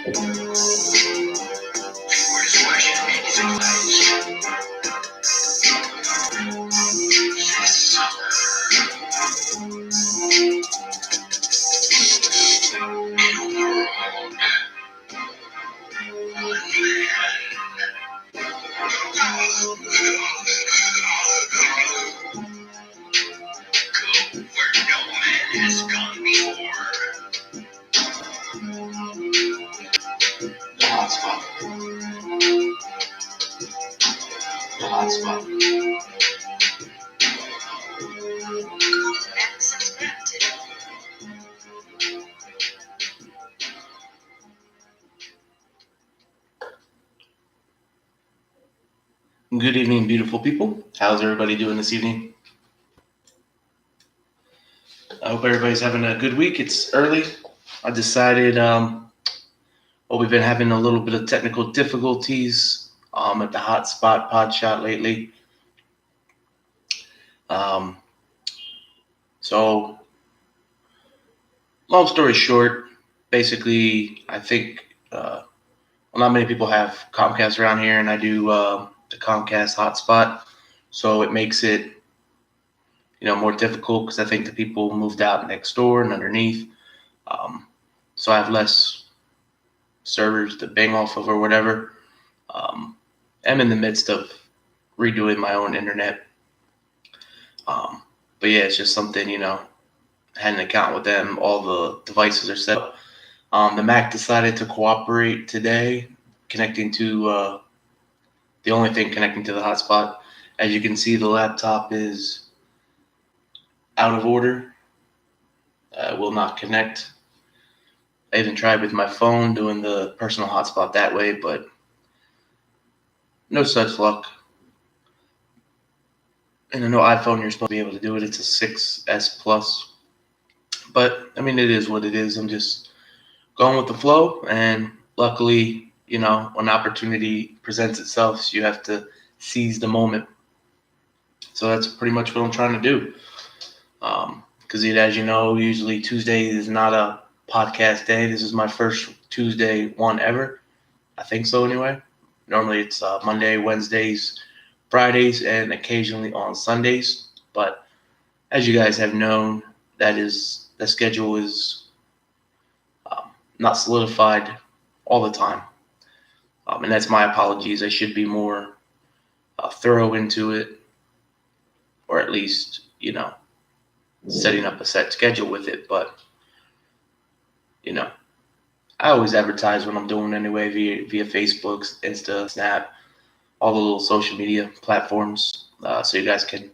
The hotspot. The hotspot. Access granted. Good evening, beautiful people. How's everybody doing this evening? I hope everybody's having a good week. It's early. I decided, we've been having a little bit of technical difficulties at the Hotspot podshot lately. So, long story short, basically, I think, not many people have Comcast around here, and I do the Comcast hotspot, so it makes it, more difficult because I think the people moved out next door and underneath. So I have less servers to bang off of or whatever. I'm in the midst of redoing my own internet. But yeah, it's just something, I had an account with them. All the devices are set up. The Mac decided to cooperate today, connecting to the only thing connecting to the hotspot. As you can see, the laptop is out of order. Will not connect. I even tried with my phone doing the personal hotspot that way, but no such luck. And I know iPhone, you're supposed to be able to do it. It's a 6S Plus. But, it is what it is. I'm just going with the flow. And luckily, when opportunity presents itself, so you have to seize the moment. So that's pretty much what I'm trying to do. Because as you know, usually Tuesday is not a podcast day. This is my first Tuesday one ever. I think so anyway. Normally it's Monday, Wednesdays, Fridays, and occasionally on Sundays. But as you guys have known, the schedule is not solidified all the time. And that's my apologies. I should be more thorough into it, or at least, setting up a set schedule with it. But, I always advertise what I'm doing anyway via Facebook, Insta, Snap, all the little social media platforms, so you guys can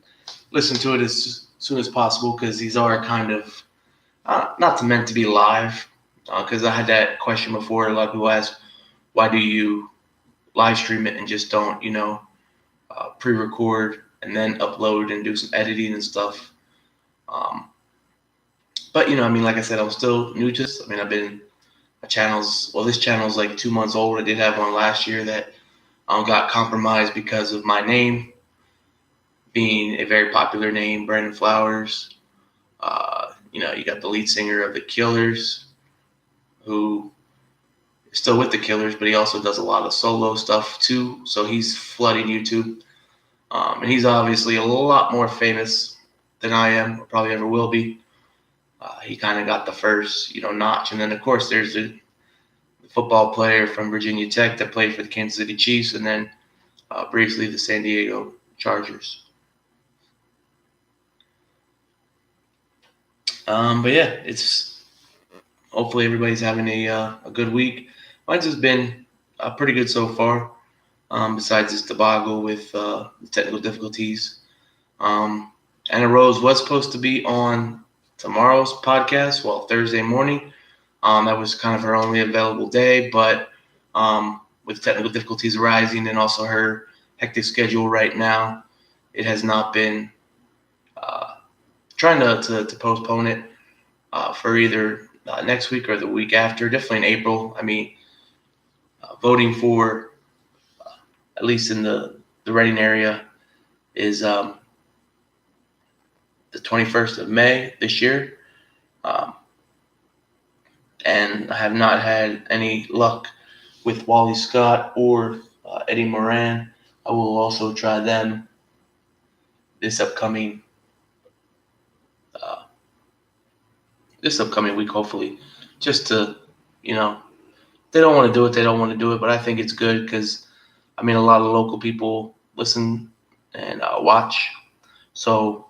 listen to it as soon as possible, because these are kind of not meant to be live, because I had that question before. A lot of people ask, why do you live stream it and just don't, pre-record and then upload and do some editing and stuff? But, like I said, I'm still new to this. I've been, this channel's like 2 months old. I did have one last year that got compromised because of my name being a very popular name, Brandon Flowers. You got the lead singer of the Killers, who is still with the Killers, but he also does a lot of solo stuff too. So he's flooding YouTube. And he's obviously a lot more famous than I am, or probably ever will be. He kind of got the first, notch. And then, of course, there's the football player from Virginia Tech that played for the Kansas City Chiefs, and then briefly the San Diego Chargers. But yeah, it's hopefully everybody's having a good week. Mine's has been pretty good so far, besides this debacle with the technical difficulties. Anna Rose was supposed to be on tomorrow's podcast, Thursday morning. That was kind of her only available day, but with technical difficulties arising and also her hectic schedule right now, it has not been trying to postpone it for either next week or the week after, definitely in April. Voting for, at least in the Reading area, is the 21st of May this year. and I have not had any luck with Wally Scott or Eddie Moran. I will also try them this upcoming uh, week, hopefully, just to, you know, they don't want to do it, they don't want to do it, but I think it's good because, I mean, a lot of local people listen and watch, so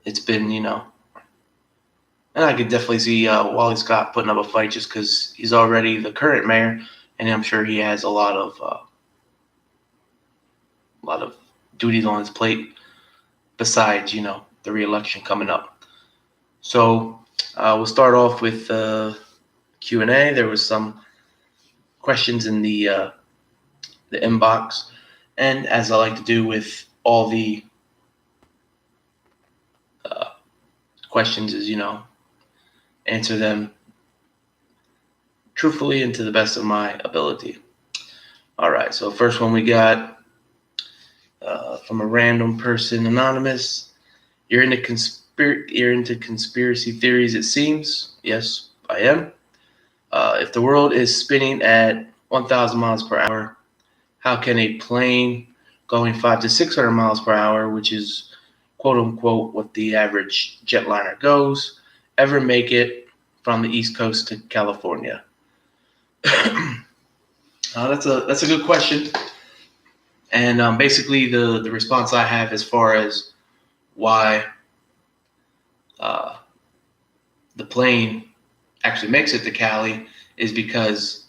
it's been, and I could definitely see Wally Scott putting up a fight just because he's already the current mayor, and I'm sure he has a lot of duties on his plate besides, the re-election coming up. So we'll start off with Q&A. There was some questions in the inbox, and as I like to do with all the questions, is answer them truthfully and to the best of my ability. All right, so first one we got from a random person, anonymous. You're into conspiracy theories, it seems. Yes, I am. If the world is spinning at 1,000 miles per hour, how can a plane going 500 to 600 miles per hour, which is quote unquote what the average jetliner goes, ever make it from the East Coast to California? That's a good question. And basically, the response I have as far as why the plane actually makes it to Cali is because,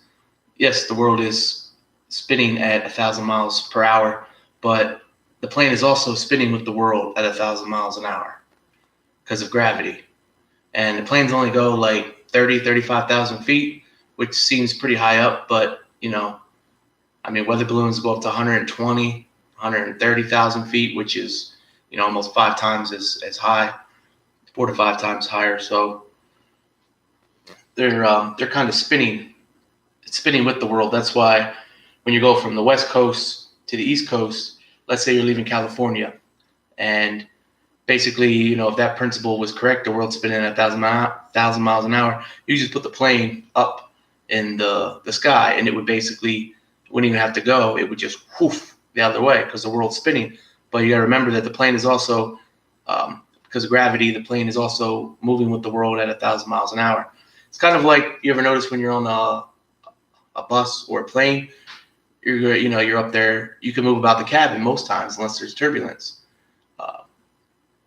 yes, the world is spinning at 1,000 miles per hour, but the plane is also spinning with the world at 1,000 miles an hour because of gravity. And the planes only go like 30, 35,000 feet, which seems pretty high up, but, I mean, weather balloons go up to 120, 130,000 feet, which is, almost 5 times as high, 4 to 5 times higher. So they're kind of spinning with the world. That's why when you go from the West Coast to the East Coast, let's say you're leaving California, and basically, if that principle was correct, the world's spinning at 1,000 miles an hour, you just put the plane up in the sky, and it would basically, wouldn't even have to go. It would just whoof the other way because the world's spinning. But you got to remember that the plane is also, because of gravity, the plane is also moving with the world at 1,000 miles an hour. It's kind of like, you ever notice when you're on a bus or a plane, you're up there, you can move about the cabin most times unless there's turbulence.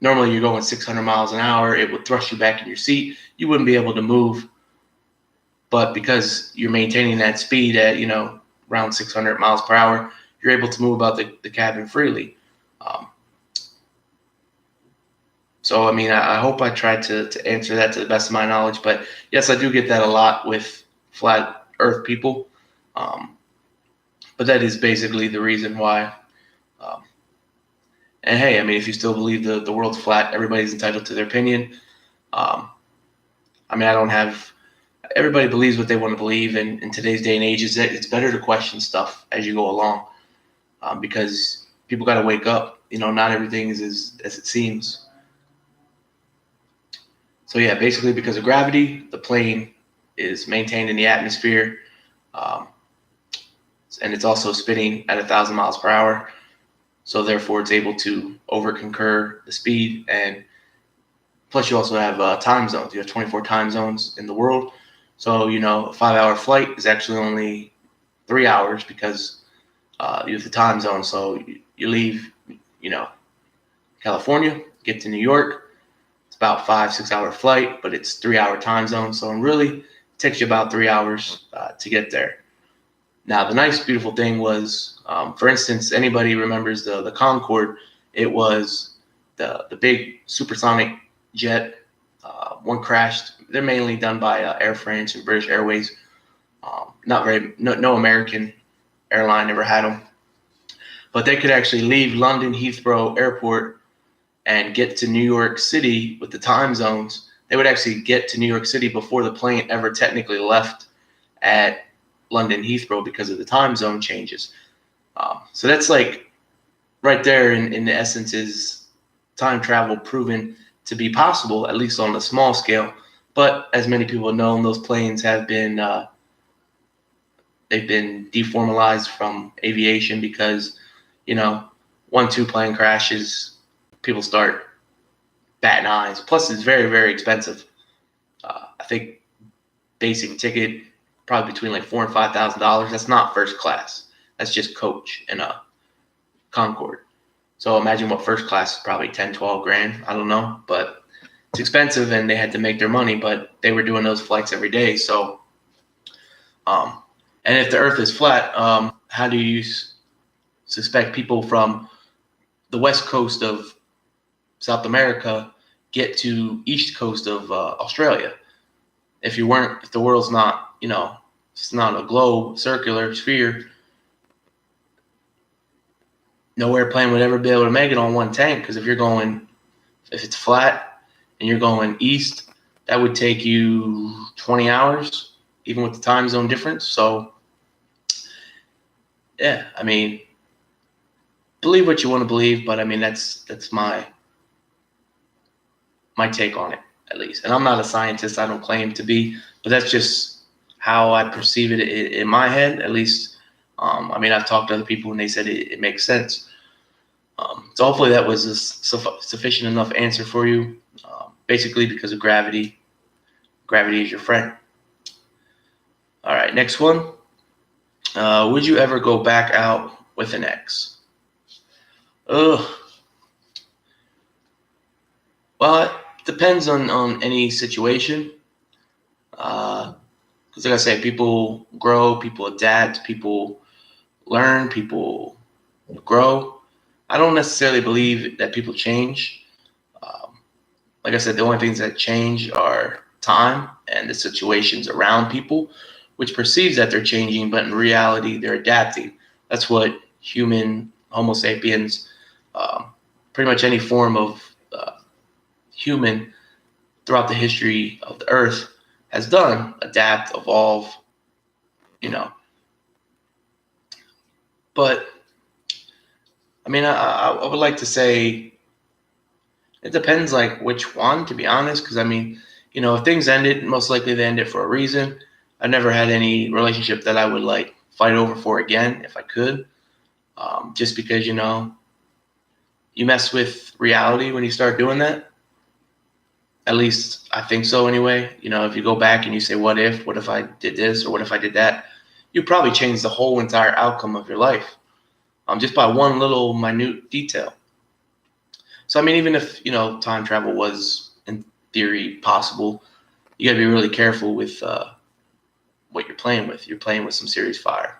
Normally you're going 600 miles an hour, it would thrust you back in your seat. You wouldn't be able to move, but because you're maintaining that speed at, around 600 miles per hour, you're able to move about the cabin freely. So, I mean, I hope I tried to answer that to the best of my knowledge. But yes, I do get that a lot with flat Earth people. But that is basically the reason why. And hey, I mean, if you still believe the world's flat, everybody's entitled to their opinion. I mean, everybody believes what they want to believe. And in today's day and age, it's better to question stuff as you go along, because people got to wake up. Not everything is as it seems. So yeah, basically because of gravity, the plane is maintained in the atmosphere, and it's also spinning at 1,000 miles per hour. So therefore, it's able to over-concur the speed. And plus, you also have time zones. You have 24 time zones in the world. So, a 5-hour flight is actually only 3 hours because you have the time zone. So you leave, California, get to New York. It's about 5-6 hour flight, but it's 3-hour time zone. So really, it takes you about 3 hours to get there. Now, the nice, beautiful thing was, for instance, anybody remembers the Concorde? It was the big supersonic jet. One crashed. They're mainly done by Air France and British Airways. No American airline ever had them. But they could actually leave London Heathrow Airport and get to New York City with the time zones. They would actually get to New York City before the plane ever technically left at London Heathrow because of the time zone changes. So that's like right there in the essence is time travel proven to be possible, at least on a small scale. But as many people know, those planes have been they've been deformalized from aviation because, you know, 1, 2 plane crashes, people start batting eyes. Plus, it's very, very expensive. I think basic ticket probably between like $4,000 and $5,000. That's not first class. That's just coach and a Concorde. So imagine what first class is, probably 10, 12 grand. I don't know, but it's expensive and they had to make their money, but they were doing those flights every day. So, and if the earth is flat, how do you suspect people from the west coast of South America get to east coast of Australia? If the world's not, it's not a globe, circular sphere, no airplane would ever be able to make it on one tank. Because if it's flat and you're going east, that would take you 20 hours, even with the time zone difference. So, yeah, I mean, believe what you want to believe, but I mean, that's my take on it, at least. And I'm not a scientist. I don't claim to be, but that's just how I perceive it in my head, at least. I mean, I've talked to other people and they said it makes sense. So hopefully that was a sufficient enough answer for you. Basically, because of gravity. Gravity is your friend. All right, next one. Would you ever go back out with an ex? Ugh. Well, it depends on any situation. Because like I said, people grow, people adapt, people learn, people grow. I don't necessarily believe that people change. Like I said, the only things that change are time and the situations around people, which perceives that they're changing, but in reality, they're adapting. That's what human Homo sapiens, pretty much any form of human throughout the history of the earth has done: adapt, evolve, you know. But I mean, I would like to say it depends, like which one, to be honest. Because I mean, if things ended, most likely they ended for a reason. I never had any relationship that I would like fight over for again if I could. Just because you mess with reality when you start doing that. At least I think so anyway. If you go back and you say, what if I did this or what if I did that, you probably change the whole entire outcome of your life, just by one little minute detail. So, I mean, even if, time travel was in theory possible, you got to be really careful with what you're playing with. You're playing with some serious fire.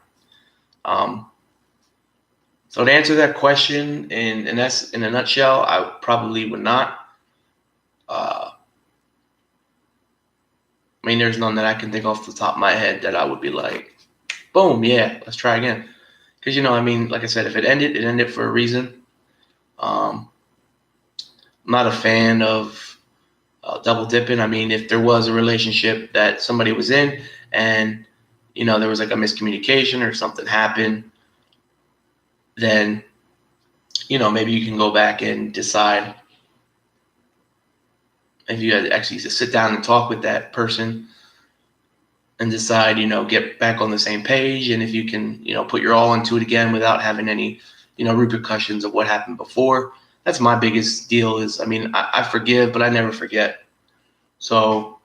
So to answer that question in a nutshell, I probably would not. I mean, there's none that I can think off the top of my head that I would be like, boom, yeah, let's try again. Because, I mean, like I said, if it ended for a reason. I'm not a fan of double dipping. I mean, if there was a relationship that somebody was in and, there was like a miscommunication or something happened, then, maybe you can go back and decide if you had actually to sit down and talk with that person and decide, get back on the same page. And if you can, put your all into it again without having any, repercussions of what happened before. That's my biggest deal is, I mean, I forgive, but I never forget. So,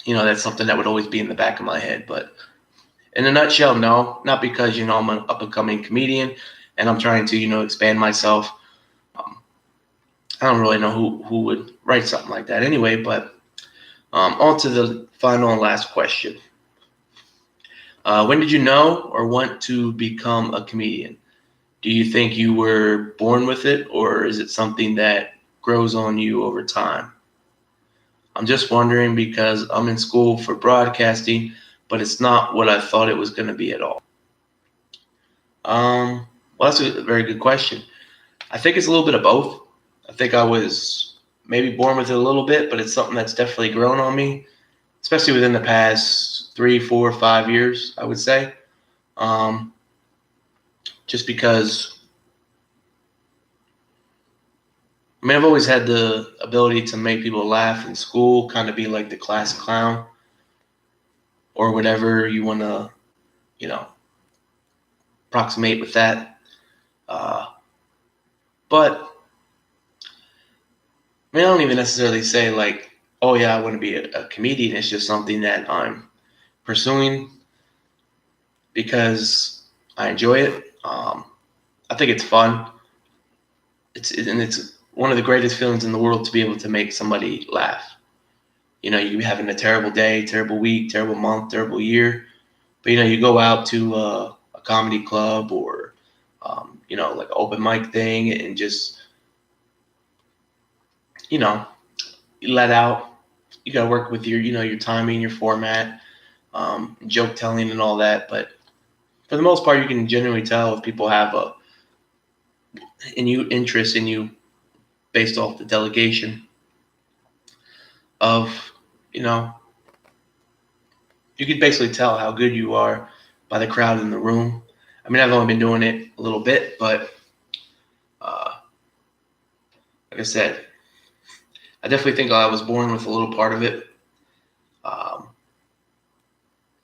that's something that would always be in the back of my head. But in a nutshell, no, not because, I'm an up-and-coming comedian and I'm trying to, expand myself. I don't really know who would write something like that anyway, but on to the final and last question. When did you know or want to become a comedian? Do you think you were born with it, or is it something that grows on you over time? I'm just wondering because I'm in school for broadcasting, but it's not what I thought it was going to be at all. Well, that's a very good question. I think it's a little bit of both. I think I was maybe born with it a little bit, but it's something that's definitely grown on me, especially within the past 3, 4, 5 years, I would say. Just because I mean, I've always had the ability to make people laugh in school, kind of be like the class clown or whatever you want to, you know, approximate with that. Uh, but I mean, I don't even necessarily say like, oh yeah, I want to be a comedian. It's just something that I'm pursuing because I enjoy it. I think it's fun. It's one of the greatest feelings in the world to be able to make somebody laugh. You know, you having a terrible day, terrible week, terrible month, terrible year, but you go out to a comedy club or like an open mic thing and just you know you let out. You got to work with your timing, your format, joke telling, and all that. But for the most part, you can genuinely tell if people have a interest in you based off the delegation of you know you could basically tell how good you are by the crowd in the room. I mean, I've only been doing it a little bit, but uh, like I said, I definitely think I was born with a little part of it. Um,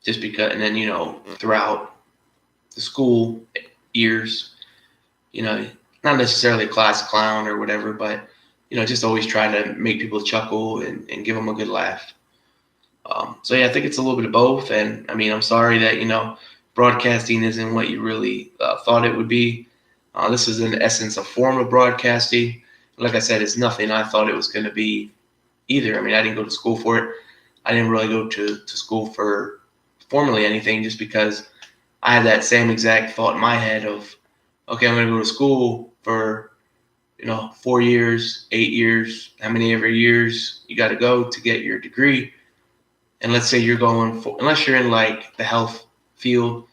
just because, and then throughout the school years, you know, not necessarily a class clown or whatever, but just always try to make people chuckle and give them a good laugh. So yeah, I think it's a little bit of both. And I mean, I'm sorry that broadcasting isn't what you really thought it would be. This is in essence a form of broadcasting. Like I said, it's nothing I thought it was going to be either. I mean, I didn't go to school for it. I didn't really go to school for formally anything, just because I had that same exact thought in my head of, okay, I'm going to go to school for 4 years, 8 years, how many ever years you got to go to get your degree. And let's say you're going for, unless you're in like the health field,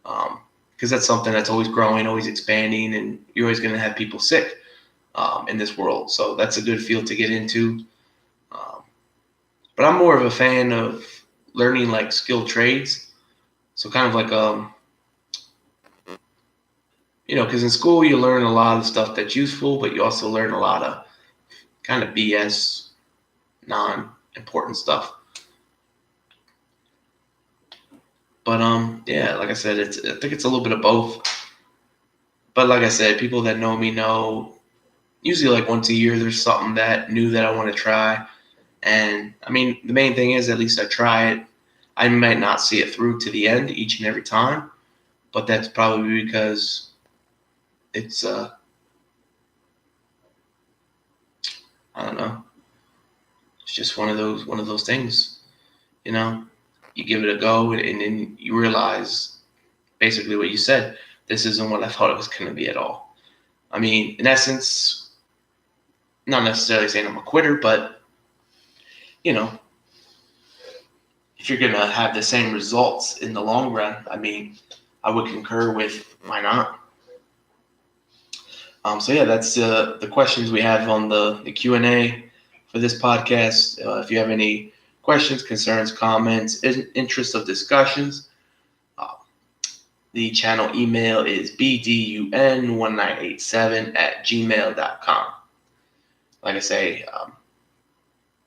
because that's something that's always growing, always expanding, and you're always going to have people sick in this world. So that's a good field to get into. But I'm more of a fan of learning like skilled trades. So kind of like because in school you learn a lot of stuff that's useful, but you also learn a lot of kind of BS, non-important stuff. But yeah, like I said, I think it's a little bit of both. But like I said, people that know me know usually like once a year there's something that new that I want to try. And I mean, the main thing is at least I try it. I might not see it through to the end each and every time, but that's probably because it's I don't know. It's just one of those things, you know. You give it a go, and then you realize basically what you said. This isn't what I thought it was going to be at all. I mean, in essence, not necessarily saying I'm a quitter, but you know, if you're going to have the same results in the long run, I mean, I would concur with why not. So yeah, that's the questions we have on the Q&A for this podcast. If you have any questions, concerns, comments, interest of discussions, uh, the channel email is bdun1987@gmail.com. Like I say,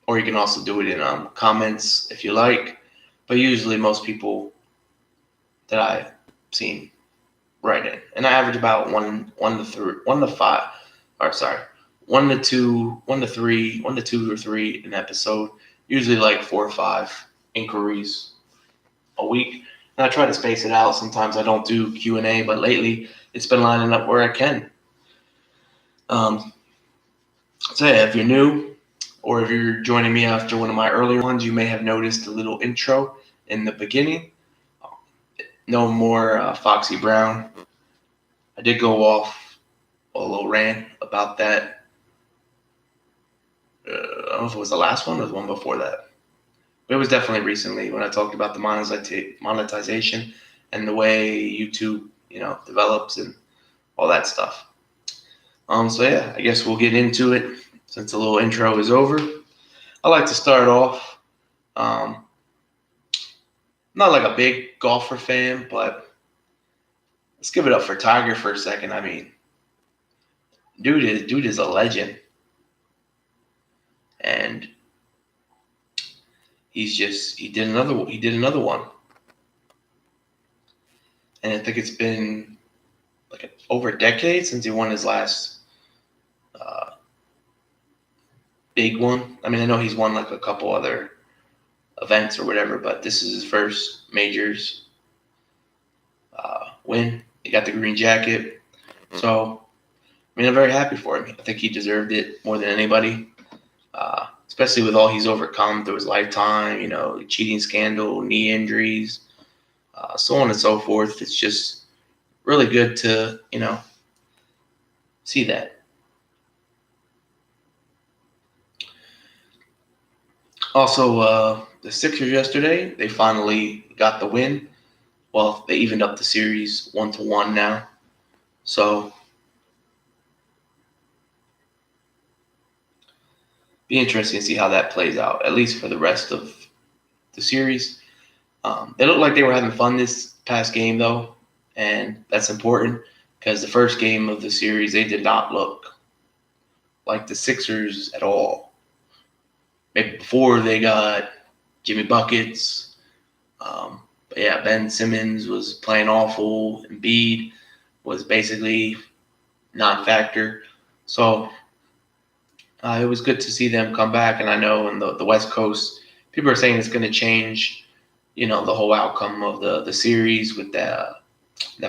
or you can also do it in comments if you like. But usually most people that I've seen write in, and I average about one to two or three an episode. Usually like 4 or 5 inquiries a week. And I try to space it out. Sometimes I don't do Q&A, but lately it's been lining up where I can. So yeah, if you're new or if you're joining me after one of my earlier ones, you may have noticed a little intro in the beginning. No more Foxy Brown. I did go off a little rant about that. I don't know if it was the last one or the one before that. But it was definitely recently when I talked about the monetization and the way YouTube, develops and all that stuff. So yeah, I guess we'll get into it since the little intro is over. I like to start off, not like a big golfer fan, but let's give it up for Tiger for a second. I mean, dude is a legend. and he did another one, and I think it's been like over a decade since he won his last uh, big one. I mean, I know he's won like a couple other events or whatever, but this is his first majors win. He got the green jacket, so I mean, I'm very happy for him. I think he deserved it more than anybody, especially with all he's overcome through his lifetime. Cheating scandal, knee injuries, so on and so forth. It's just really good to see that. Also, the Sixers yesterday, they finally got the win. Well, they evened up the series 1-1 now. So, be interesting to see how that plays out, at least for the rest of the series. They looked like they were having fun this past game, though, and that's important because the first game of the series, they did not look like the Sixers at all. Maybe before they got Jimmy Buckets. But yeah, Ben Simmons was playing awful. Embiid was basically non-factor. So it was good to see them come back. And I know in the West Coast, people are saying it's going to change, the whole outcome of the series with that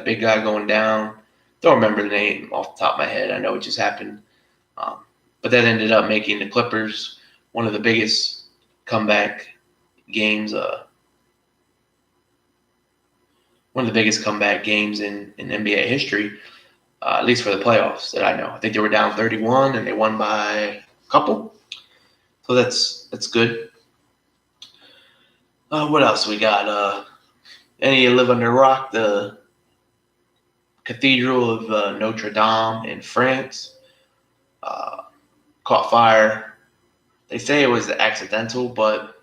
big guy going down. Don't remember the name off the top of my head. I know it just happened. But that ended up making the Clippers one of the biggest comeback games, one of the biggest comeback games in NBA history, at least for the playoffs that I know. I think they were down 31 and they won by a couple. So that's good. What else we got? Any live under a rock? The Cathedral of Notre Dame in France caught fire. They say it was accidental, but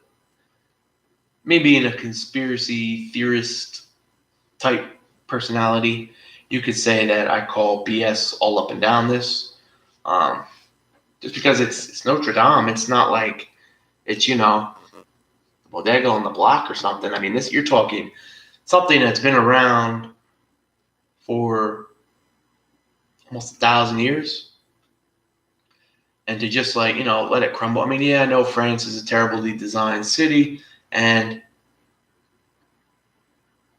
me being a conspiracy theorist type personality, you could say that I call BS all up and down this. Just because it's Notre Dame, it's not like it's bodega on the block or something. I mean, you're talking something that's been around for almost 1,000 years, and to just let it crumble. I mean, yeah, I know France is a terribly designed city, and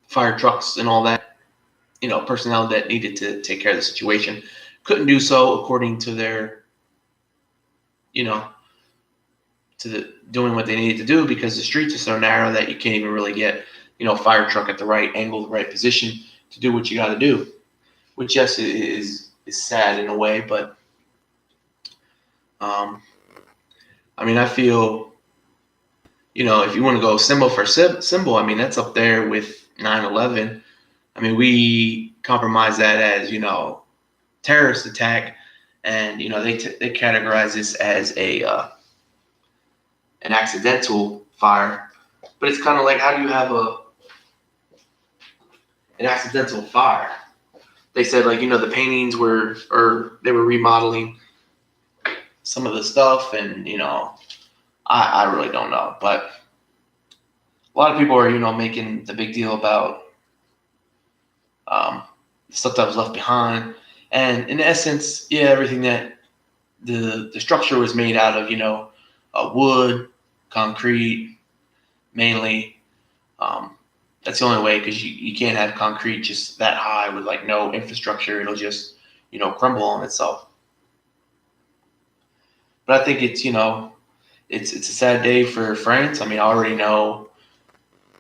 fire trucks and all that, personnel that needed to take care of the situation couldn't do so according to their, doing what they needed to do because the streets are so narrow that you can't even really get, fire truck at the right angle, the right position to do what you got to do, which yes is sad in a way, but I mean, I feel, if you want to go symbol for symbol, I mean, that's up there with 9/11. I mean, we compromise that as, terrorist attack, and, they categorize this as an accidental fire. But it's kind of like, how do you have an accidental fire? They said, like, the paintings they were remodeling some of the stuff, and, I really don't know. But a lot of people are, making the big deal about stuff that was left behind. And in essence, yeah, everything that the structure was made out of, wood, concrete, mainly. That's the only way, because you can't have concrete just that high with like no infrastructure. It'll just, crumble on itself. But I think it's a sad day for France. I mean, I already know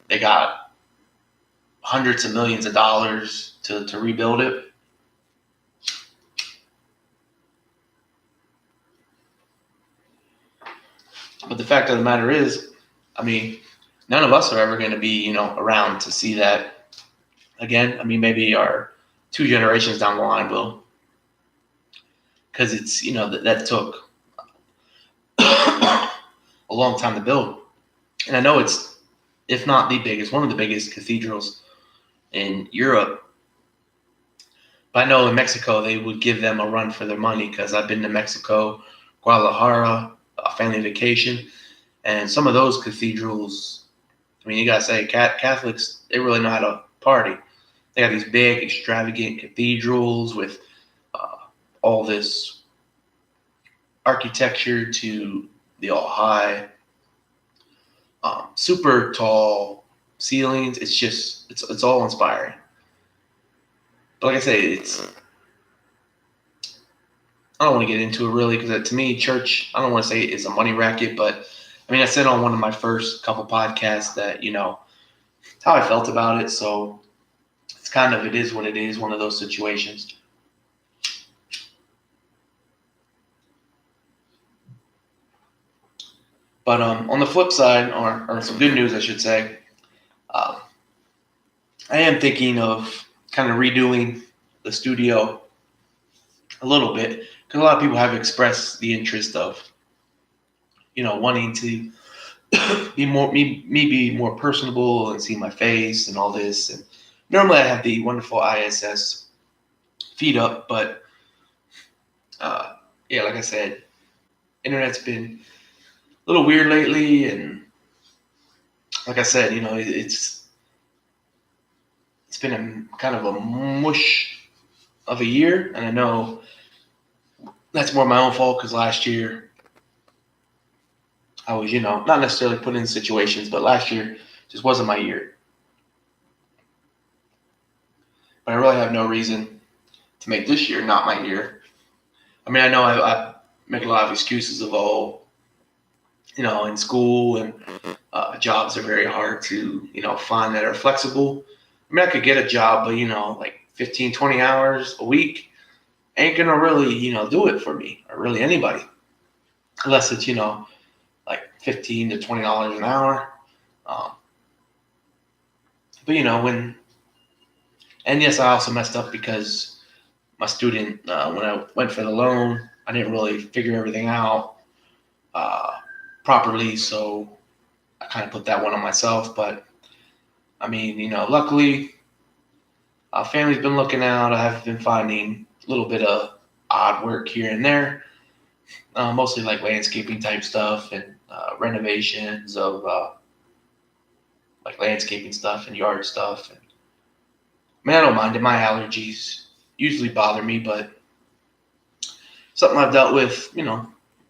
they got hundreds of millions of dollars to rebuild it. But the fact of the matter is, I mean, none of us are ever going to be, around to see that again. I mean, maybe our 2 generations down the line will, because it's, that took a long time to build. And I know it's, if not the biggest, one of the biggest cathedrals in Europe. But I know in Mexico, they would give them a run for their money, because I've been to Mexico, Guadalajara, family vacation. And some of those cathedrals, I mean, you gotta say, Catholics, they really know how to party. They got these big, extravagant cathedrals with all this architecture to the all high, super tall ceilings. It's just, it's all inspiring. But like I say, I don't want to get into it really because to me, church, I don't want to say it's a money racket, but I mean, I said on one of my first couple podcasts that, how I felt about it. So it's kind of, it is what it is, one of those situations. But on the flip side, or some good news, I should say, um, I am thinking of kind of redoing the studio a little bit because a lot of people have expressed the interest of, wanting to be more personable and see my face and all this. And normally I have the wonderful ISS feed up, but yeah, like I said, internet's been a little weird lately, and like I said, it's been a kind of a mush of a year, and I know that's more my own fault because last year I was, not necessarily put in situations, but last year just wasn't my year. But I really have no reason to make this year not my year. I mean, I know I make a lot of excuses of, in school and jobs are very hard to, find that are flexible. I mean, I could get a job, but, like 15, 20 hours a week ain't going to really, do it for me or really anybody. Unless it's, like $15 to $20 an hour. Um, but, and yes, I also messed up because my student, when I went for the loan, I didn't really figure everything out properly. So I kind of put that one on myself. But I mean, luckily, family's been looking out. I have been finding a little bit of odd work here and there, mostly like landscaping type stuff and renovations of like landscaping stuff and yard stuff. And I mean, I don't mind it. My allergies usually bother me, but something I've dealt with,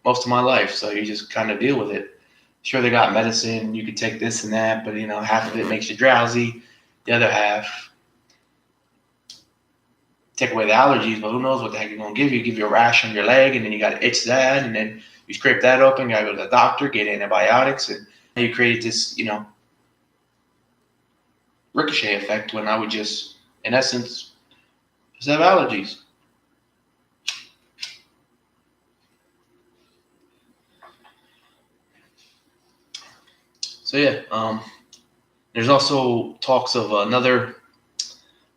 most of my life. So you just kind of deal with it. Sure, they got medicine. You could take this and that, but half of it makes you drowsy. The other half take away the allergies, but who knows what the heck you're gonna give you? Give you a rash on your leg, and then you got to itch that, and then you scrape that open. You gotta go to the doctor, get antibiotics, and you create this, ricochet effect when I would just, in essence, just have allergies. So yeah, there's also talks of another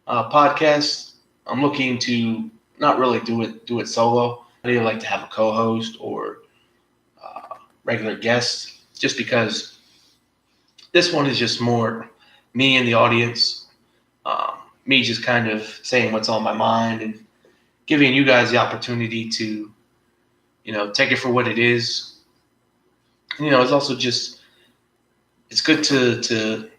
podcast. I'm looking to not really do it solo. I'd either like to have a co-host or regular guest, just because this one is just more me and the audience, me just kind of saying what's on my mind and giving you guys the opportunity to, take it for what it is. It's also just, it's good to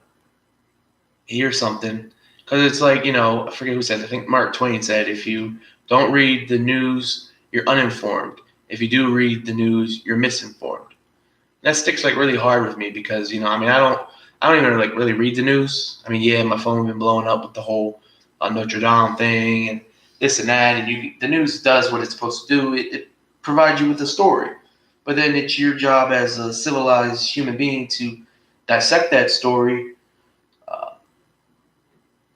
hear something because it's like, I forget who said, I think Mark Twain said, if you don't read the news, you're uninformed. If you do read the news, you're misinformed. That sticks like really hard with me because, I mean, I don't even like really read the news. I mean, yeah, my phone been blowing up with the whole Notre Dame thing and this and that. And the news does what it's supposed to do. It provides you with a story. But then it's your job as a civilized human being to dissect that story,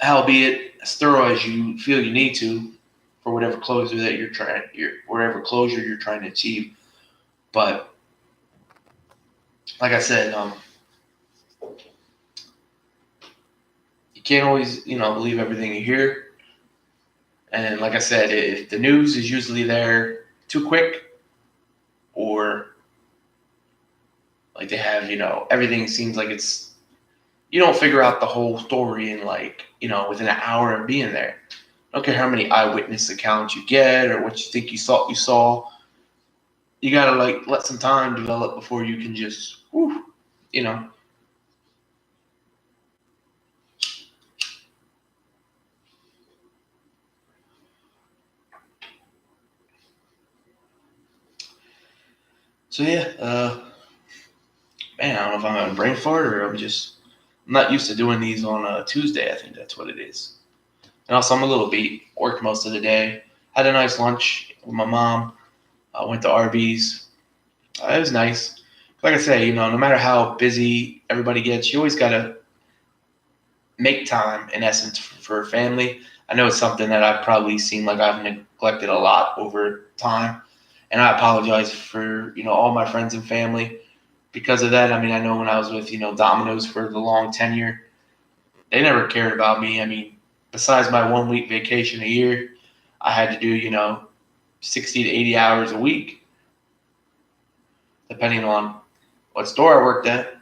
albeit as thorough as you feel you need to for whatever closure that whatever closure you're trying to achieve. But like I said, you can't always, believe everything you hear. And like I said, if the news is usually there too quick, or like they have, everything seems like you don't figure out the whole story in like, within an hour of being there. I don't care how many eyewitness accounts you get or what you think you saw. you gotta like let some time develop before you can just, whew, you know. So yeah, man, I don't know if I'm having a brain fart or I'm not used to doing these on a Tuesday. I think that's what it is. And also, I'm a little beat. Worked most of the day. Had a nice lunch with my mom. I went to Arby's. It was nice. Like I say, no matter how busy everybody gets, you always gotta make time, in essence, for family. I know it's something that I've probably seen like I've neglected a lot over time, and I apologize for all my friends and family because of that. I mean, I know when I was with Domino's for the long tenure, they never cared about me. I mean, besides my 1 week vacation a year, I had to do 60 to 80 hours a week, depending on what store I worked at,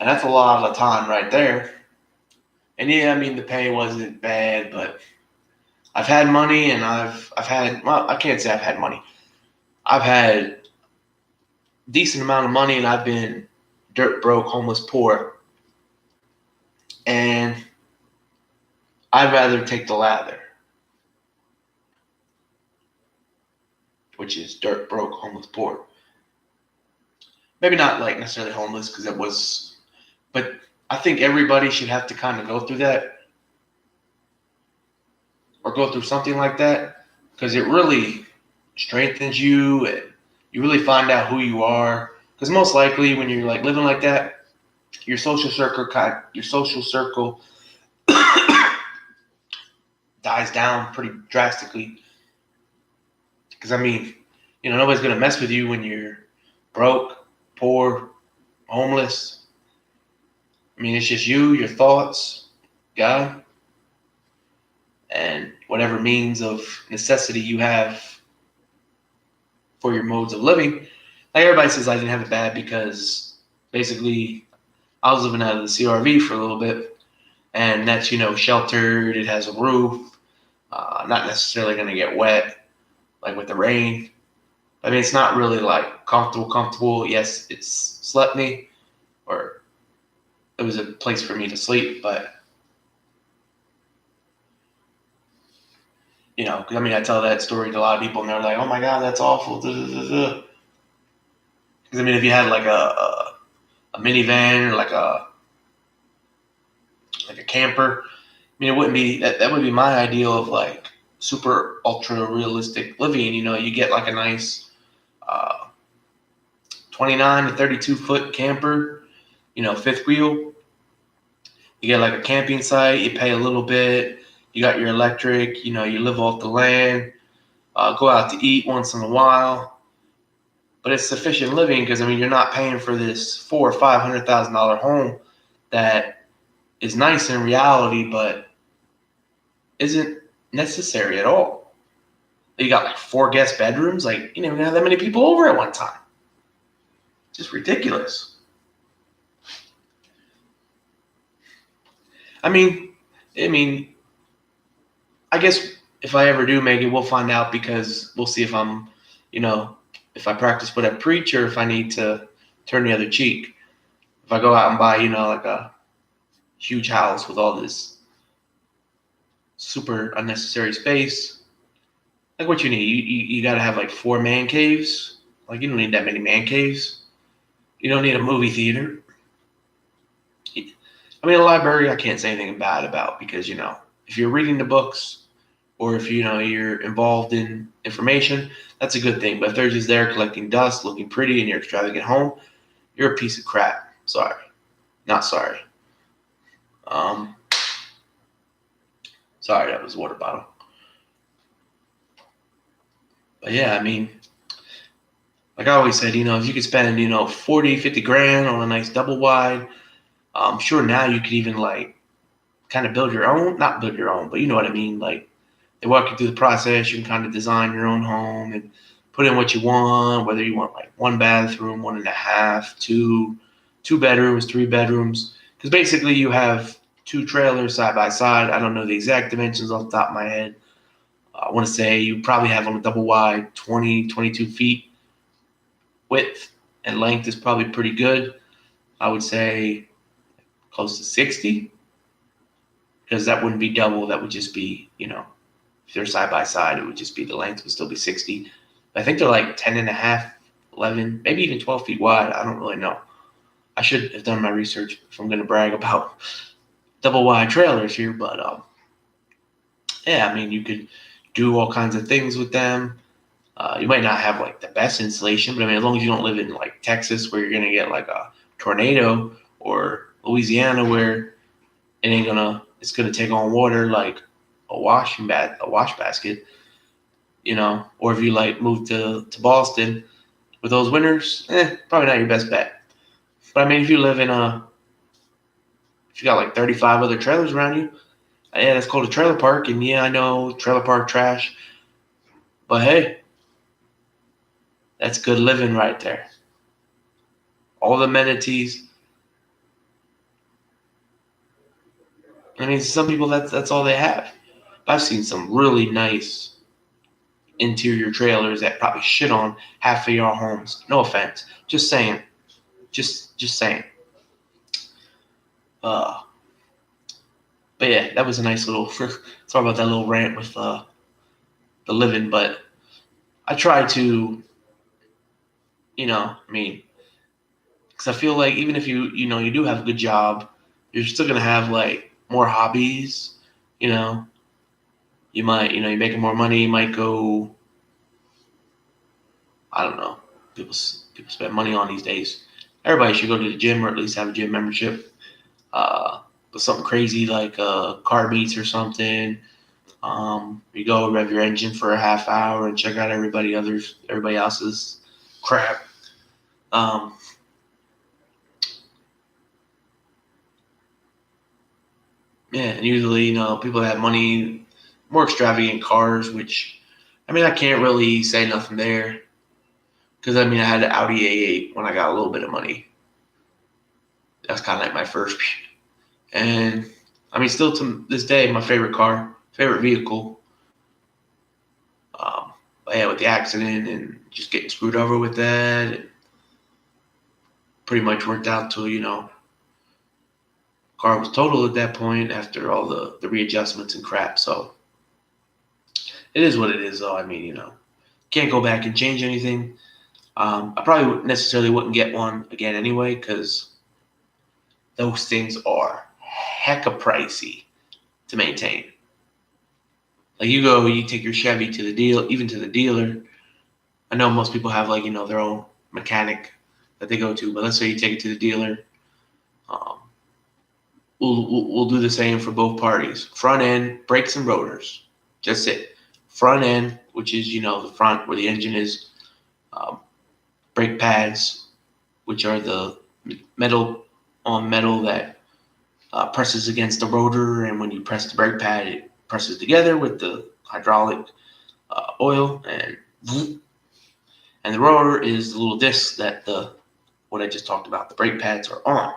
and that's a lot of time right there. And yeah, I mean the pay wasn't bad, but I've had money and I've had, well, I can't say I've had money. I've had decent amount of money and I've been dirt broke, homeless, poor, and I'd rather take the latter, which is dirt broke, homeless, poor. Maybe not like necessarily homeless because it was, but I think everybody should have to kind of go through that or go through something like that because it really strengthens you and you really find out who you are. Because most likely when you're like living like that, your social circle dies down pretty drastically. Because I mean, nobody's gonna mess with you when you're broke, poor, homeless. I mean, it's just you, your thoughts, God, and whatever means of necessity you have for your modes of living. Like everybody says, I didn't have it bad because basically I was living out of the CRV for a little bit, and that's sheltered. It has a roof, not necessarily going to get wet like with the rain. I mean, it's not really like comfortable. Yes, it's slept me, or it was a place for me to sleep, but I mean, I tell that story to a lot of people, and they're like, "Oh my God, that's awful." Because I mean, if you had like a minivan or like a camper, I mean, it wouldn't be that would be my ideal of like super ultra realistic living. You get like a nice 29 to 32 foot camper, fifth wheel. You get like a camping site. You pay a little bit. You got your electric. You live off the land. Go out to eat once in a while. But it's sufficient living because I mean you're not paying for this $400,000 or $500,000 home that is nice in reality, but isn't necessary at all. You got like 4 guest bedrooms. Like you didn't even have that many people over at one time. Just ridiculous. I mean, I guess if I ever do make it, we'll find out because we'll see if I'm, if I practice what I preach or if I need to turn the other cheek. If I go out and buy, like a huge house with all this super unnecessary space, like what you need, you got to have like 4 man caves. Like you don't need that many man caves. You don't need a movie theater. I mean, a library I can't say anything bad about because if you're reading the books or if you're involved in information, that's a good thing. But if they're just there collecting dust, looking pretty in your extravagant home, you're a piece of crap. Sorry, not sorry. Sorry, that was a water bottle. But yeah, I mean, like I always said, if you could spend 40, 50 grand on a nice double wide, I'm sure now you could even like kind of build your own, not build your own, but you know what I mean. Like they walk you through the process. You can kind of design your own home and put in what you want, whether you want like 1 bathroom, 1.5, 2 bedrooms, 3 bedrooms. Because basically you have 2 trailers side by side. I don't know the exact dimensions off the top of my head. I want to say you probably have on a double wide 20, 22 feet width and length is probably pretty good. I would say close to 60, because that wouldn't be double. That would just be, if they're side by side, it would just be the length would still be 60. I think they're like 10 and a half, 11, maybe even 12 feet wide. I don't really know. I should have done my research if I'm going to brag about double wide trailers here, but yeah, I mean, you could do all kinds of things with them. You might not have like the best insulation, but I mean, as long as you don't live in like Texas where you're going to get like a tornado, or Louisiana where it's gonna take on water like a wash basket, or if you like move to Boston with those winters, probably not your best bet. But I mean, if you live if you got like 35 other trailers around you, yeah, that's called a trailer park. And yeah, I know trailer park trash, but hey, that's good living right there. All the amenities. I mean, some people that's all they have. I've seen some really nice interior trailers that probably shit on half of your homes. No offense, just saying. Just saying. Uh, but yeah, that was a nice little. Sorry about that little rant with the living, but I try to, I mean, because I feel like even if you do have a good job, you're still gonna have like more hobbies. You know, you might, you're making more money. You might go. I don't know. People spend money on these days. Everybody should go to the gym or at least have a gym membership. But something crazy like car meets or something. You go rev your engine for a half hour and check out everybody else's crap. Um, yeah, and usually people that have money, more extravagant cars, which I mean I can't really say nothing there because I mean I had an Audi A8 when I got a little bit of money. That's kind of like my first, and I mean still to this day my favorite vehicle. But yeah, with the accident and just getting screwed over with that, it pretty much worked out to car was total at that point after all the readjustments and crap. So it is what it is, though. I mean, can't go back and change anything. I probably necessarily wouldn't get one again anyway because those things are hecka pricey to maintain. Like you take your Chevy to the even to the dealer. I know most people have like their own mechanic that they go to, but let's say you take it to the dealer. Um, we'll do the same for both parties. Front end, brakes and rotors. Just it. Front end, which is the front where the engine is. Brake pads, which are the metal on metal that presses against the rotor, and when you press the brake pad, it presses together with the hydraulic oil, and the rotor is the little disc that what I just talked about, the brake pads are on.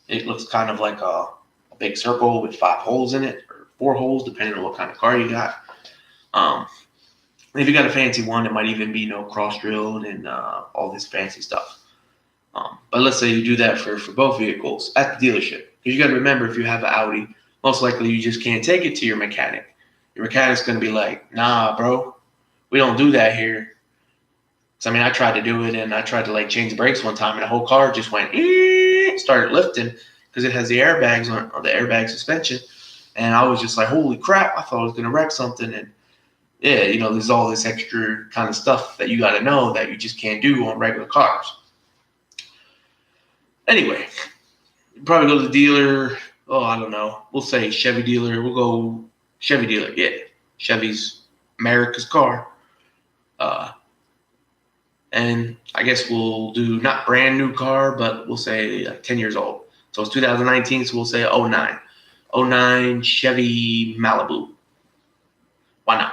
It looks kind of like a big circle with 5 holes in it, or 4 holes, depending on what kind of car you got. If you got a fancy one, it might even be cross-drilled and all this fancy stuff. But let's say you do that for both vehicles at the dealership. Because you got to remember, if you have an Audi, most likely you just can't take it to your mechanic. Your mechanic's going to be like, nah, bro, we don't do that here. So, I mean, I tried to do it, and I tried to change the brakes one time, and the whole car just went, started lifting because it has the airbags or the airbag suspension. And I was just like, holy crap, I thought I was going to wreck something. And yeah, there's all this extra kind of stuff that you got to know that you just can't do on regular cars. Anyway, you probably go to the dealer. Oh, I don't know. We'll say Chevy dealer. We'll go Chevy dealer. Yeah, Chevy's America's car. And I guess we'll do not brand new car, but we'll say 10 years old. So it's 2019, so we'll say 09. 09 Chevy Malibu. Why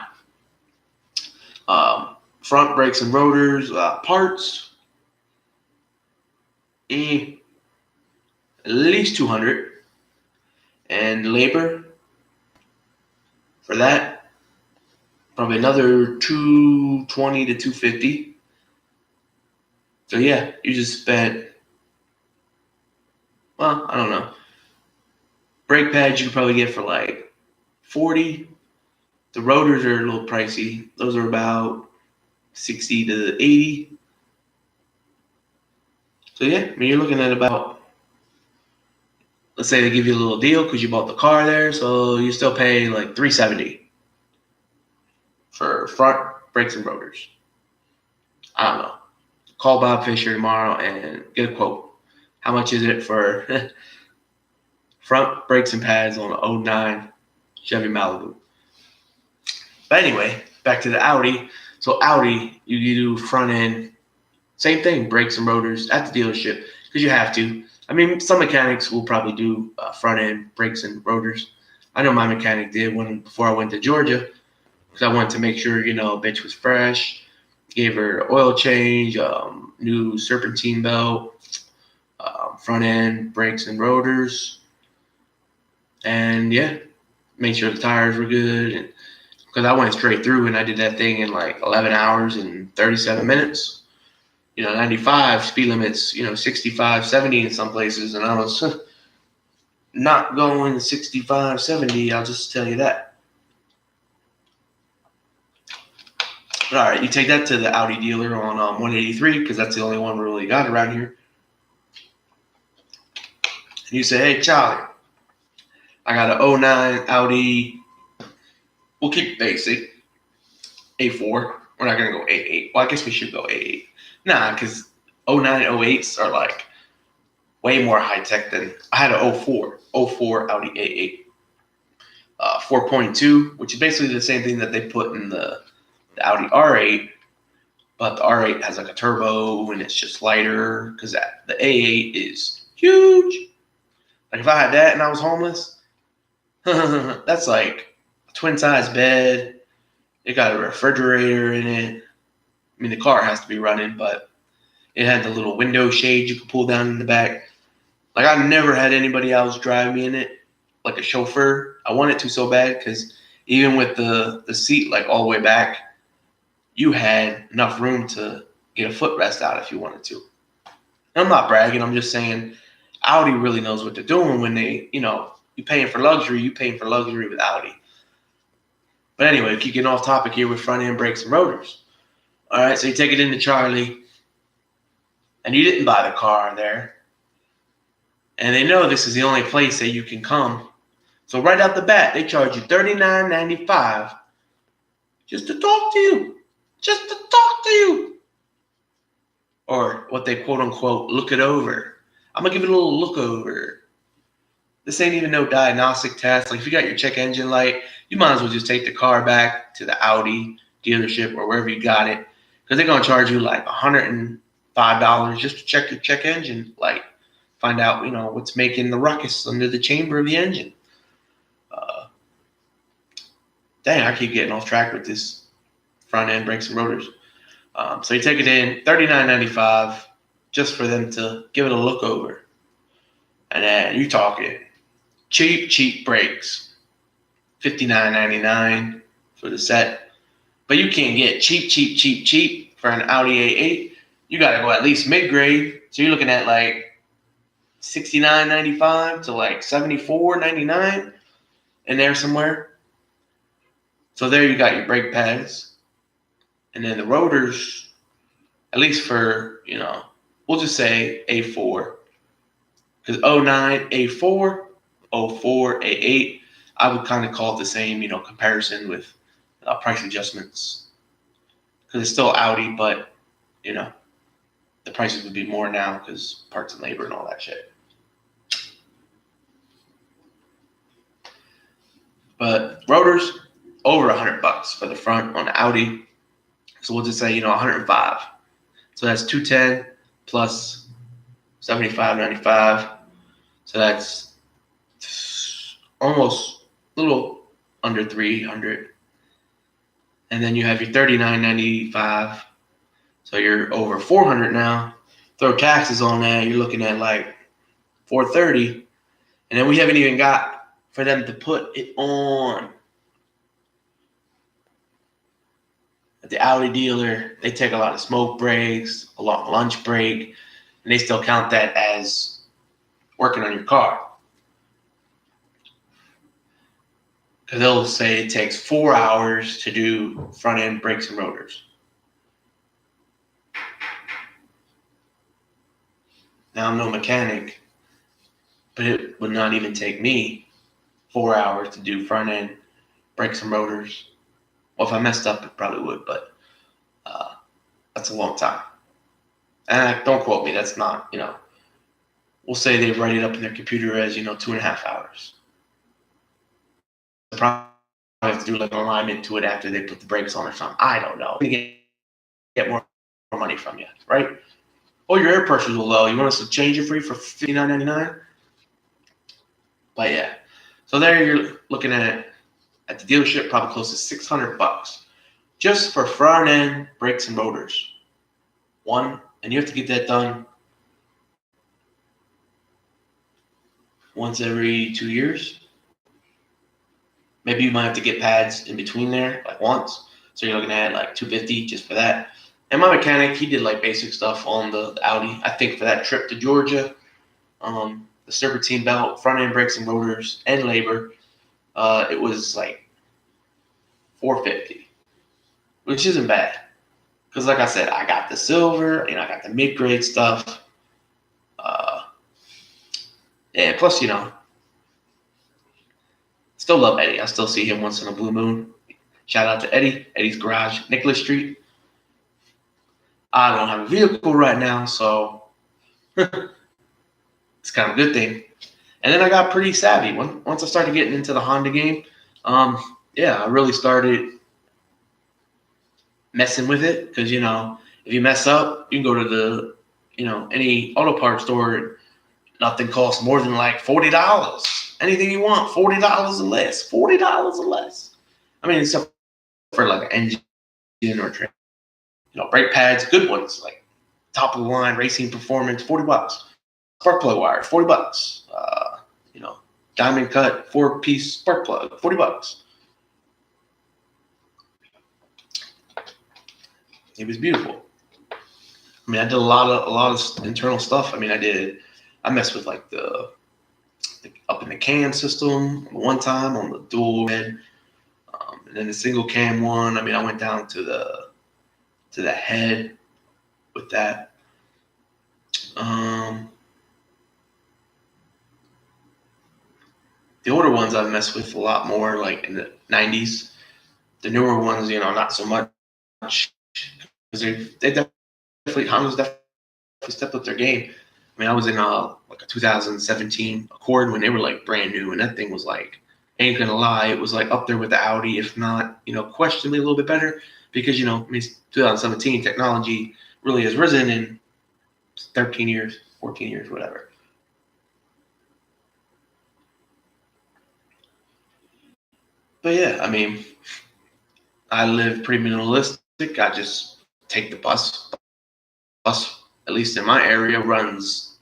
not? Front brakes and rotors, parts, at least 200. And labor, for that, probably another 220 to 250. So yeah, you just spent, well, I don't know. Brake pads you could probably get for like 40. The rotors are a little pricey. Those are about 60 to 80. So yeah, I mean you're looking at about, let's say they give you a little deal because you bought the car there, so you still pay like 370 for front brakes and rotors. I don't know. Call Bob Fisher tomorrow and get a quote. How much is it for front brakes and pads on an '09 Chevy Malibu? But anyway, back to the Audi. So Audi, you do front end, same thing, brakes and rotors at the dealership because you have to. I mean, some mechanics will probably do front end brakes and rotors. I know my mechanic did before I went to Georgia because I wanted to make sure bitch was fresh. Gave her oil change, new serpentine belt, front end brakes and rotors, and yeah, make sure the tires were good. And because I went straight through and I did that thing in like 11 hours and 37 minutes. 95 speed limits, 65, 70 in some places, and I was not going 65, 70. I'll just tell you that. But all right, you take that to the Audi dealer on 183 because that's the only one we really got around here. And you say, hey, Charlie, I got an '09 Audi. We'll keep it basic. A4. We're not going to go A8. Well, I guess we should go A8. Nah, because '09, '08s are like way more high tech than I had an '04 Audi A8. 4.2, which is basically the same thing that they put in the Audi R8, but the R8 has like a turbo and it's just lighter because the A8 is huge. Like if I had that and I was homeless, that's like a twin size bed. It got a refrigerator in it. I mean, the car has to be running, but it had the little window shades you could pull down in the back. Like I never had anybody else drive me in it, like a chauffeur. I wanted to so bad because even with the seat like all the way back, you had enough room to get a footrest out if you wanted to. And I'm not bragging. I'm just saying Audi really knows what they're doing when they, you paying for luxury. You paying for luxury with Audi. But anyway, keep getting off topic here with front end brakes and rotors. All right, so you take it into Charlie, and you didn't buy the car there. And they know this is the only place that you can come. So right out the bat, they charge you $39.95 just to talk to you. Just to talk to you. Or what they quote unquote look it over. I'm going to give it a little look over. This ain't even no diagnostic test. Like if you got your check engine light, you might as well just take the car back to the Audi dealership or wherever you got it. Because they're going to charge you like $105 just to check your check engine light. Find out, what's making the ruckus under the chamber of the engine. Dang, I keep getting off track with this front end brakes and rotors. So you take it in, $39.95, just for them to give it a look over. And then you talking cheap brakes, $59.99 for the set. But you can't get cheap for an Audi A8. You got to go at least mid-grade. So you're looking at like $69.95 to like $74.99 in there somewhere. So there you got your brake pads. And then the rotors, at least for, we'll just say A4. Because '09 A4, '04 A8, I would kind of call it the same, comparison with price adjustments. Because it's still Audi, but, the prices would be more now because parts and labor and all that shit. But rotors, over $100 for the front on the Audi. So we'll just say, 105. So that's 210 plus 75.95. So that's almost a little under 300. And then you have your $39.95. So you're over 400 now. Throw taxes on that, you're looking at like 430. And then we haven't even got for them to put it on. the Audi dealer, they take a lot of smoke breaks, a long lunch break, and they still count that as working on your car. Because they'll say it takes 4 hours to do front end brakes and rotors. Now, I'm no mechanic, but it would not even take me 4 hours to do front end brakes and rotors. Well, if I messed up, it probably would, but that's a long time. And don't quote me, that's not, we'll say they write it up in their computer as, 2.5 hours. They probably have to do like an alignment to it after they put the brakes on or something. I don't know. Get more money from you, right? Oh, your air pressure's low. You want us to change it for you for $59.99? But yeah, so there you're looking at the dealership probably close to $600 just for front end brakes and rotors. And you have to get that done once every 2 years. Maybe you might have to get pads in between there, like once. So you're looking at like $250 just for that. And my mechanic, he did like basic stuff on the Audi. I think for that trip to Georgia, the serpentine belt, front end brakes and rotors, and labor, it was like $450, which isn't bad. Because like I said, I got the silver, I got the mid-grade stuff. And plus, still love Eddie. I still see him once in a blue moon. Shout out to Eddie. Eddie's Garage, Nicholas Street. I don't have a vehicle right now, so it's kind of a good thing. And then I got pretty savvy. Once I started getting into the Honda game, I really started messing with it. Because, if you mess up, you can go to the, any auto parts store. Nothing costs more than like $40. Anything you want, $40 or less. $40 or less. I mean, except for like an engine or brake pads, good ones, like top of the line racing performance, $40. Spark plug wire, $40. Diamond cut 4-piece spark plug, $40. It was beautiful. I mean, I did a lot of internal stuff. I mean, I messed with like the up in the cam system one time on the dual red, and then the single cam one. I mean, I went down to the head with that. The older ones I've messed with a lot more, like in the 90s. The newer ones, not so much, because they definitely Honda's definitely stepped up their game. I mean, I was in like a 2017 Accord when they were like brand new, and that thing was like, ain't gonna lie, it was like up there with the Audi, if not, questionably a little bit better, because I mean, 2017 technology really has risen in 13 years, 14 years, whatever. But yeah, I mean, I live pretty minimalistic. I just take the bus. Bus, at least in my area, runs,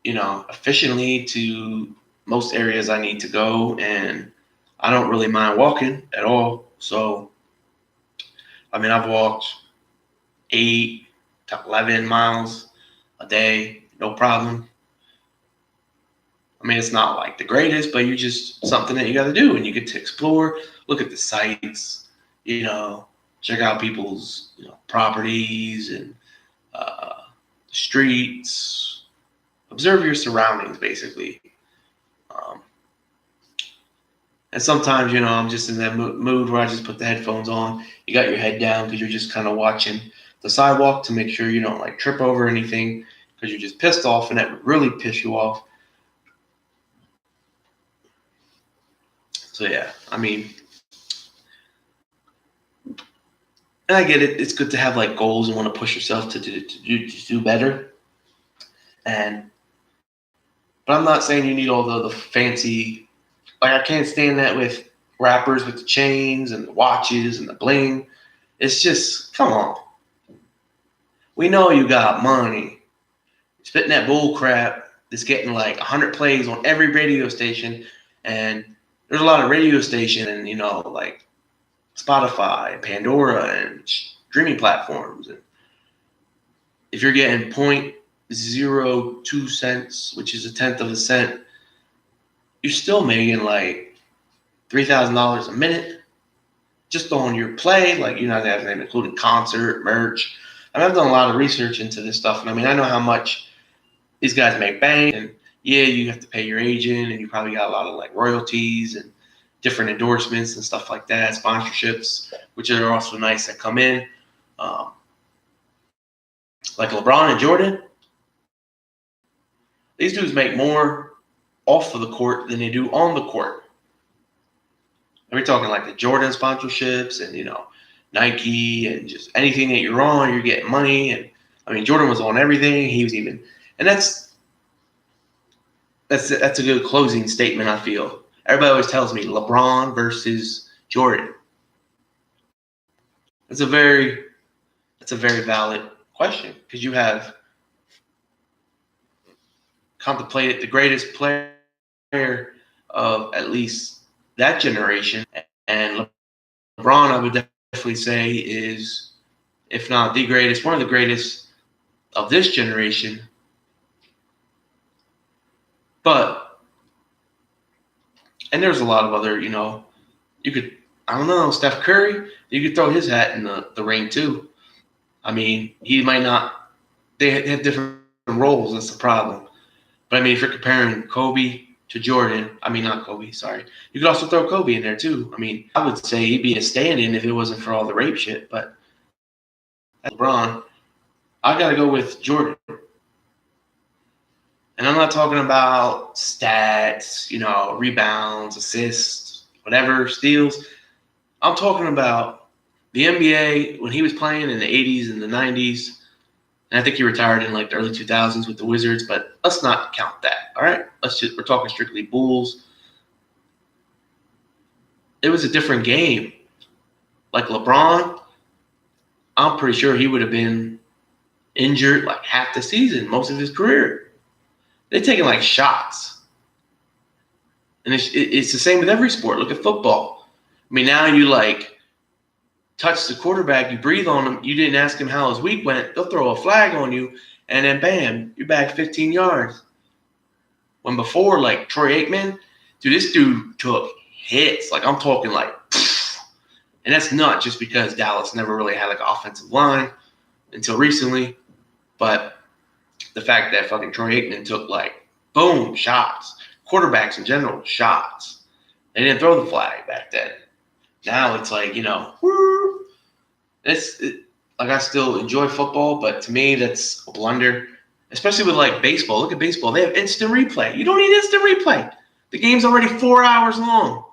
efficiently to most areas I need to go, and I don't really mind walking at all. So, I mean, I've walked 8 to 11 miles a day, no problem. I mean, it's not like the greatest, but you just something that you got to do, and you get to explore, look at the sights, check out people's properties and streets, observe your surroundings, basically. And sometimes, I'm just in that mood where I just put the headphones on. You got your head down because you're just kind of watching the sidewalk to make sure you don't like trip over anything because you're just pissed off, and that would really piss you off. So yeah, I mean, and I get it. It's good to have like goals and want to push yourself to do better. But I'm not saying you need all the fancy. Like, I can't stand that with rappers with the chains and the watches and the bling. It's just, come on. We know you got money. Spitting that bull crap that's getting like 100 plays on every radio station, and there's a lot of radio stations and like Spotify and Pandora and streaming platforms. And if you're getting 0.02 cents, which is a tenth of a cent, you're still making like $3,000 a minute just on your play. Like, you're not having including concert, merch. I mean, I've done a lot of research into this stuff, and I mean, I know how much these guys make bank, and yeah, you have to pay your agent, and you probably got a lot of like royalties and different endorsements and stuff like that, sponsorships, which are also nice that come in. Like LeBron and Jordan, these dudes make more off of the court than they do on the court. And we're talking like the Jordan sponsorships and, Nike and just anything that you're on, you're getting money. And I mean, Jordan was on everything. He was even, and that's a good closing statement, I feel. Everybody always tells me LeBron versus Jordan. That's a very valid question, because you have contemplated the greatest player of at least that generation, and LeBron, I would definitely say, is, if not the greatest, one of the greatest of this generation. But, and there's a lot of other, you could, I don't know, Steph Curry, you could throw his hat in the ring too. I mean, he might not, they have different roles, that's the problem. But I mean, if you're comparing Kobe to Jordan, I mean, not Kobe, sorry. You could also throw Kobe in there too. I mean, I would say he'd be a stand-in if it wasn't for all the rape shit, but LeBron, I got to go with Jordan. And I'm not talking about stats, rebounds, assists, whatever, steals. I'm talking about the NBA when he was playing in the 80s and the 90s. And I think he retired in like the early 2000s with the Wizards, but let's not count that, all right? We're talking strictly Bulls. It was a different game. Like LeBron, I'm pretty sure he would have been injured like half the season, most of his career. They're taking like shots. And it's the same with every sport. Look at football. I mean, now you like touch the quarterback, you breathe on him, you didn't ask him how his week went, they'll throw a flag on you, and then bam, you're back 15 yards. When before, like Troy Aikman, dude, this dude took hits. Like, I'm talking like, and that's not just because Dallas never really had like an offensive line until recently, but the fact that fucking Troy Aikman took like, boom, shots. Quarterbacks in general, shots. They didn't throw the flag back then. Now it's like, like, I still enjoy football, but to me, that's a blunder, especially with like baseball. Look at baseball. They have instant replay. You don't need instant replay. The game's already 4 hours long.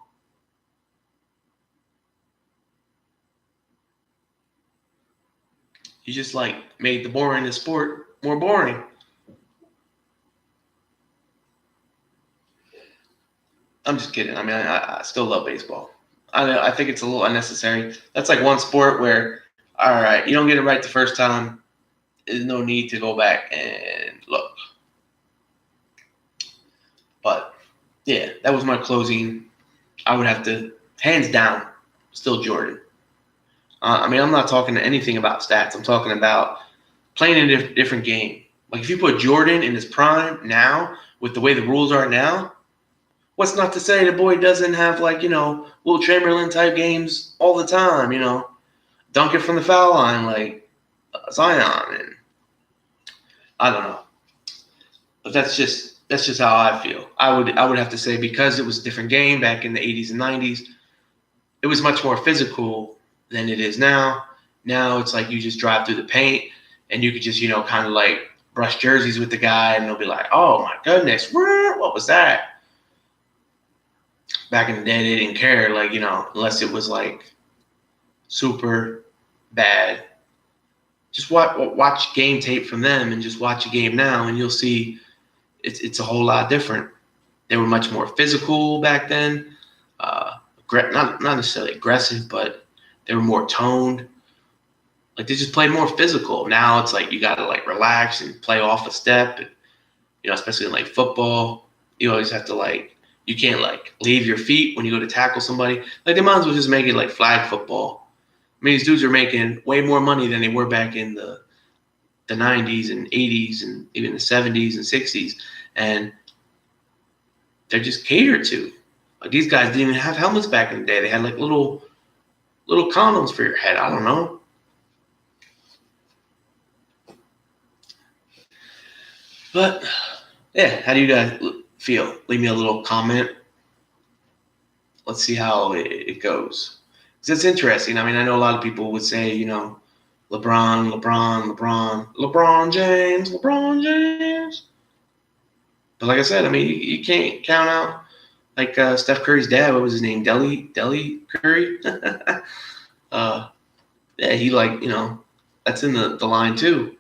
You just like made the boring sport more boring. I'm just kidding. I mean, I still love baseball. I think it's a little unnecessary. That's like one sport where, all right, you don't get it right the first time. There's no need to go back and look. But, yeah, that was my closing. I would have to, hands down, still Jordan. I mean, I'm not talking anything about stats. I'm talking about playing a different game. Like, if you put Jordan in his prime now, with the way the rules are now, what's not to say the boy doesn't have, like, Will Chamberlain-type games all the time, dunk it from the foul line like Zion, and I don't know. But that's just how I feel. I would have to say, because it was a different game back in the 80s and 90s, it was much more physical than it is now. Now it's like you just drive through the paint and you could just, kind of like brush jerseys with the guy and they'll be like, oh my goodness, what was that? Back in the day, they didn't care, like, unless it was like super bad. Just watch game tape from them and just watch a game now, and you'll see it's a whole lot different. They were much more physical back then, not necessarily aggressive, but they were more toned. Like, they just played more physical. Now it's like you got to like relax and play off a step, and, especially in like football, you always have to like. You can't like leave your feet when you go to tackle somebody. Like, they might as well just make it like flag football. mean, these dudes are making way more money than they were back in the 90s and 80s and even the 70s and 60s. And they're just catered to. Like these guys didn't even have helmets back in the day. They had like little condoms for your head. I don't know. But yeah, how do you guys feel? Leave me a little comment. Let's see how it goes. Because it's interesting. I mean, I know a lot of people would say, LeBron James. But like I said, I mean, you can't count out like Steph Curry's dad. What was his name? Deli Curry. Yeah, he that's in the line too.